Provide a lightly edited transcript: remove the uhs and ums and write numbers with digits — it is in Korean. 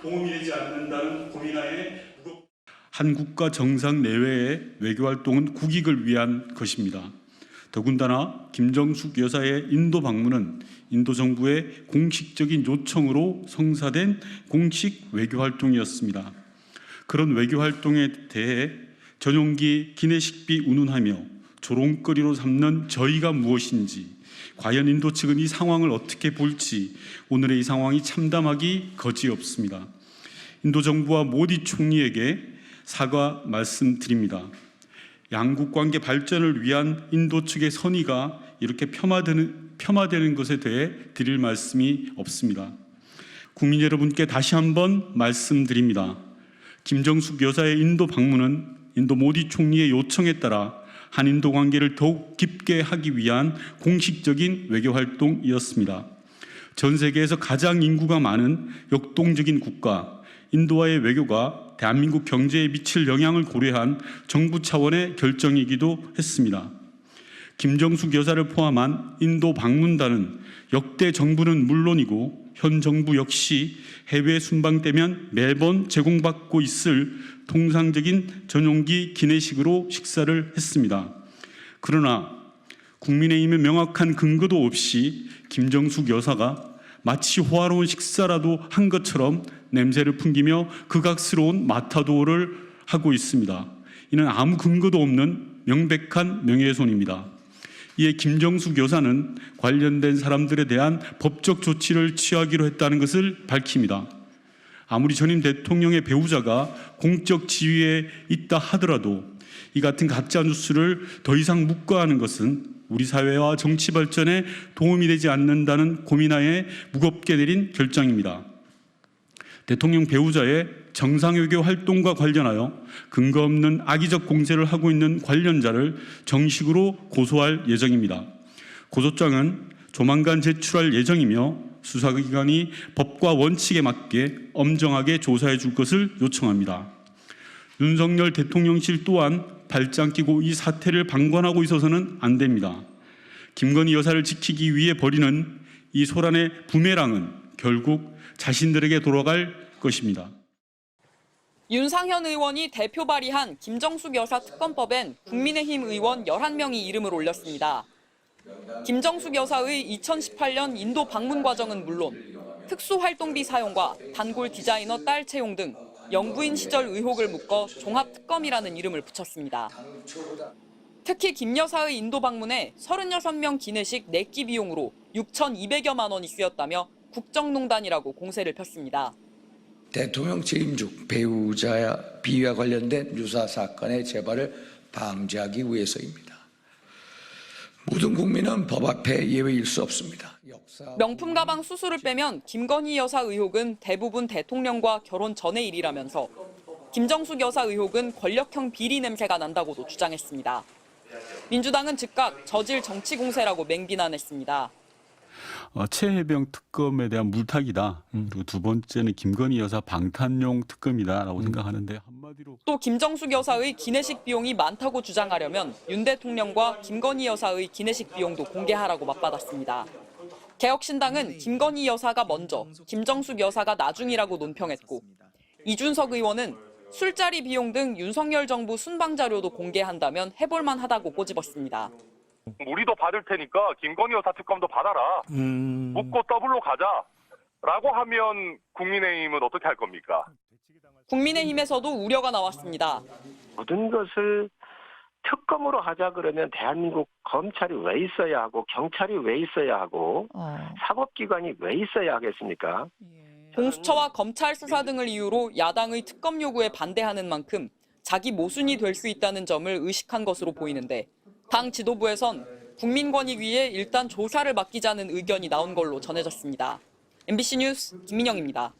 도움이 되지 않는다는 고민하에 한국과 정상 내외의 외교활동은 국익을 위한 것입니다. 더군다나 김정숙 여사의 인도 방문은 인도 정부의 공식적인 요청으로 성사된 공식 외교활동이었습니다. 그런 외교활동에 대해 전용기 기내식비 운운하며 조롱거리로 삼는 저희가 무엇인지, 과연 인도 측은 이 상황을 어떻게 볼지 오늘의 이 상황이 참담하기 거지없습니다. 인도 정부와 모디 총리에게 사과 말씀드립니다. 양국 관계 발전을 위한 인도 측의 선의가 이렇게 폄하되는 것에 대해 드릴 말씀이 없습니다. 국민 여러분께 다시 한번 말씀드립니다. 김정숙 여사의 인도 방문은 인도 모디 총리의 요청에 따라 한인도 관계를 더욱 깊게 하기 위한 공식적인 외교활동이었습니다. 전 세계에서 가장 인구가 많은 역동적인 국가 인도와의 외교가 대한민국 경제에 미칠 영향을 고려한 정부 차원의 결정이기도 했습니다. 김정숙 여사를 포함한 인도 방문단은 역대 정부는 물론이고 현 정부 역시 해외 순방되면 매번 제공받고 있을 통상적인 전용기 기내식으로 식사를 했습니다. 그러나 국민의힘의 명확한 근거도 없이 김정숙 여사가 마치 호화로운 식사라도 한 것처럼 냄새를 풍기며 극악스러운 마타도를 하고 있습니다. 이는 아무 근거도 없는 명백한 명예훼손입니다. 이에 김정숙 여사는 관련된 사람들에 대한 법적 조치를 취하기로 했다는 것을 밝힙니다. 아무리 전임 대통령의 배우자가 공적 지위에 있다 하더라도 이 같은 가짜 뉴스를 더 이상 묵과하는 것은 우리 사회와 정치 발전에 도움이 되지 않는다는 고민하에 무겁게 내린 결정입니다. 대통령 배우자의 정상외교 활동과 관련하여 근거 없는 악의적 공세를 하고 있는 관련자를 정식으로 고소할 예정입니다. 고소장은 조만간 제출할 예정이며 수사기관이 법과 원칙에 맞게 엄정하게 조사해 줄 것을 요청합니다. 윤석열 대통령실 또한 발장 끼고 이 사태를 방관하고 있어서는 안 됩니다. 김건희 여사를 지키기 위해 벌이는 이 소란의 부메랑은 결국 자신들에게 돌아갈 것입니다. 윤상현 의원이 대표 발의한 김정숙 여사 특검법엔 국민의힘 의원 11명이 이름을 올렸습니다. 김정숙 여사의 2018년 인도 방문 과정은 물론 특수활동비 사용과 단골 디자이너 딸 채용 등 영부인 시절 의혹을 묶어 종합특검이라는 이름을 붙였습니다. 특히 김 여사의 인도 방문에 36명 기내식 4끼 비용으로 6,200여만 원이 쓰였다며 국정농단이라고 공세를 폈습니다. 대통령 재임 중 배우자 비위와 관련된 유사 사건의 재발을 방지하기 위해서입니다. 모든 국민은 법 앞에 예외일 수 없습니다. 명품 가방 수수를 빼면 김건희 여사 의혹은 대부분 대통령과 결혼 전의 일이라면서 김정숙 여사 의혹은 권력형 비리 냄새가 난다고도 주장했습니다. 민주당은 즉각 저질 정치 공세라고 맹비난했습니다. 최혜병 특검에 대한 물타기다. 그리고 두 번째는 김건희 여사 방탄용 특검이다라고 생각하는데 한마디로 또 김정숙 여사의 기내식 비용이 많다고 주장하려면 윤 대통령과 김건희 여사의 기내식 비용도 공개하라고 맞받았습니다. 개혁신당은 김건희 여사가 먼저, 김정숙 여사가 나중이라고 논평했고 이준석 의원은 술자리 비용 등 윤석열 정부 순방 자료도 공개한다면 해볼만 하다고 꼬집었습니다. 우리도 받을 테니까 김건희 여사 특검도 받아라. 묻고 더블로 가자라고 하면 국민의힘은 어떻게 할 겁니까? 국민의힘에서도 우려가 나왔습니다. 모든 것을 특검으로 하자 그러면 대한민국 검찰이 왜 있어야 하고 경찰이 왜 있어야 하고 사법기관이 왜 있어야 하겠습니까? 공수처와 검찰 수사 등을 이유로 야당의 특검 요구에 반대하는 만큼 자기 모순이 될 수 있다는 점을 의식한 것으로 보이는데 당 지도부에선 국민권익위에 일단 조사를 맡기자는 의견이 나온 걸로 전해졌습니다. MBC 뉴스 김민영입니다.